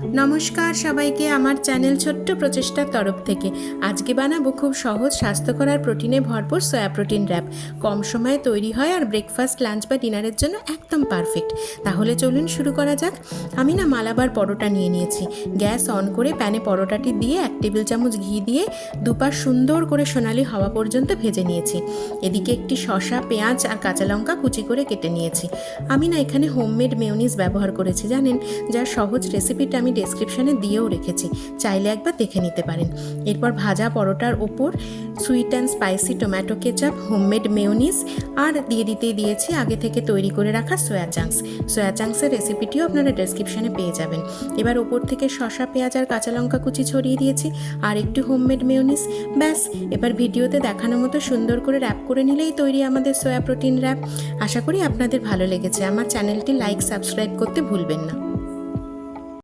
নমস্কার সবাইকে আমার চ্যানেল ছোট্ট প্রচেষ্টার তরফ থেকে আজকে বানাবো খুব সহজ স্বাস্থ্যকর আর প্রোটিনে ভরপুর সয়া প্রোটিন র্যাপ। কম সময়ে তৈরি হয় আর ব্রেকফাস্ট, লাঞ্চ বা ডিনারের জন্য একদম পারফেক্ট। তাহলে চলুন শুরু করা যাক। আমি মালাবার পরোটা নিয়ে নিয়েছি। গ্যাস অন করে প্যানে পরোটাটি দিয়ে 1 টেবিল চামচ ঘি দিয়ে দুপাশ সুন্দর করে সোনালি হওয়া পর্যন্ত ভেজে নিয়েছি। এদিকে একটি শসা, পেঁয়াজ আর কাঁচা লঙ্কা কুচি করে কেটে নিয়েছি। আমি এখানে হোমমেড মেয়োনিজ ব্যবহার করেছি, জানেন, যার সহজ রেসিপিটা আমি ডেসক্রিপশানে দিয়েও রেখেছি, চাইলে একবার দেখে নিতে পারেন। এরপর ভাজা পরোটার ওপর sweet and spicy tomato ketchup, homemade mayonnaise আর দিয়েছি আগে থেকে তৈরি করে রাখা সোয়া চাংসের রেসিপিটিও আপনারা ডেসক্রিপশানে পেয়ে যাবেন। এবার ওপর থেকে শসা, পেঁয়াজ আর কাঁচা লঙ্কা কুচি ছড়িয়ে দিয়েছি আর একটু হোমমেড মেয়োনিজ। ব্যাস, এবার ভিডিওতে দেখানো মতো সুন্দর করে র্যাপ করে নিলেই তৈরি আমাদের সয়া প্রোটিন র্যাপ। আশা করি আপনাদের ভালো লেগেছে। আমার চ্যানেলটি লাইক, সাবস্ক্রাইব করতে ভুলবেন না।